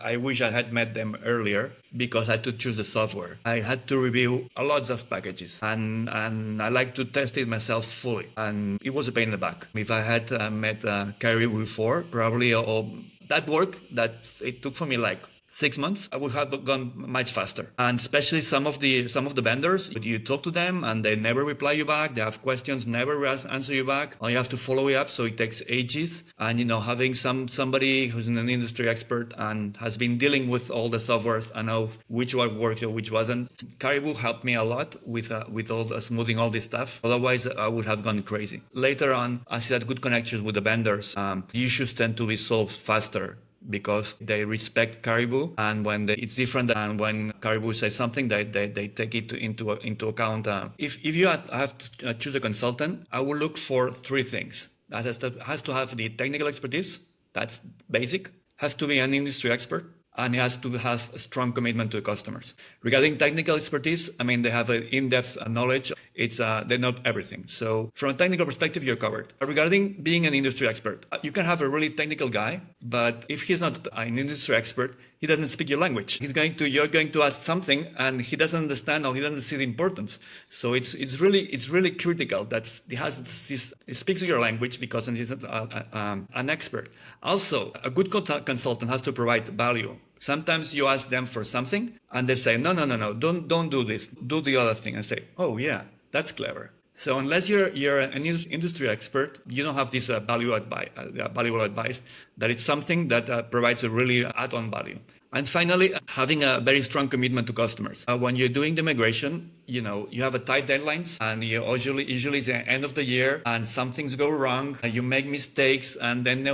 I wish I had met them earlier because I had to choose the software. I had to review a lot of packages and I like to test it myself fully. And it was a pain in the back. If I had met Karibu before, probably all that work that it took for me like 6 months, I would have gone much faster. And especially some of the vendors, you talk to them and they never reply you back. They have questions, never answer you back. Or you have to follow it up, so it takes ages. And having somebody who's an industry expert and has been dealing with all the softwares and know which one works or which wasn't. Karibu helped me a lot with all the smoothing all this stuff. Otherwise, I would have gone crazy. Later on, as I had good connections with the vendors, issues tend to be solved faster because they respect Karibu, and it's different than when Karibu says something, they take it into account. If you have to choose a consultant, I will look for three things. That has to have the technical expertise. That's basic. Has to be an industry expert, and it has to have a strong commitment to the customers. Regarding technical expertise, I mean, they have an in-depth knowledge. They're not everything. So from a technical perspective, you're covered. Regarding being an industry expert, you can have a really technical guy, but if he's not an industry expert, he doesn't speak your language. You're going to ask something, and he doesn't understand or he doesn't see the importance. So it's really critical that he speaks your language because he's an expert. Also, a good consultant has to provide value. Sometimes you ask them for something and they say, no, don't do this, do the other thing, and say, oh yeah, that's clever. So unless you're an industry expert, you don't have this valuable advice that it's something that provides a really add-on value. And finally, having a very strong commitment to customers. When you're doing the migration, you have a tight deadlines, and usually it's the end of the year, and some things go wrong, you make mistakes, and then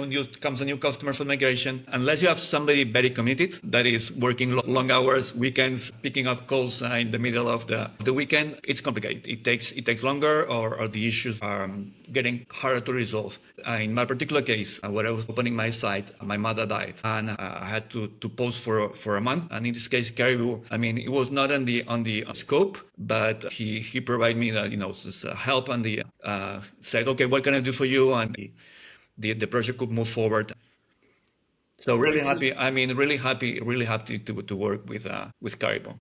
comes a new customer for migration. Unless you have somebody very committed that is working long hours, weekends, picking up calls in the middle of the weekend, it's complicated. It takes longer, or the issues are getting harder to resolve. In my particular case, when I was opening my site, my mother died, and I had to pause for a month. And in this case, Karibu, I mean, it was not on the scope, but he provided me help, and said, okay, what can I do for you? And the project could move forward. So really happy. I mean, really happy to work with Karibu.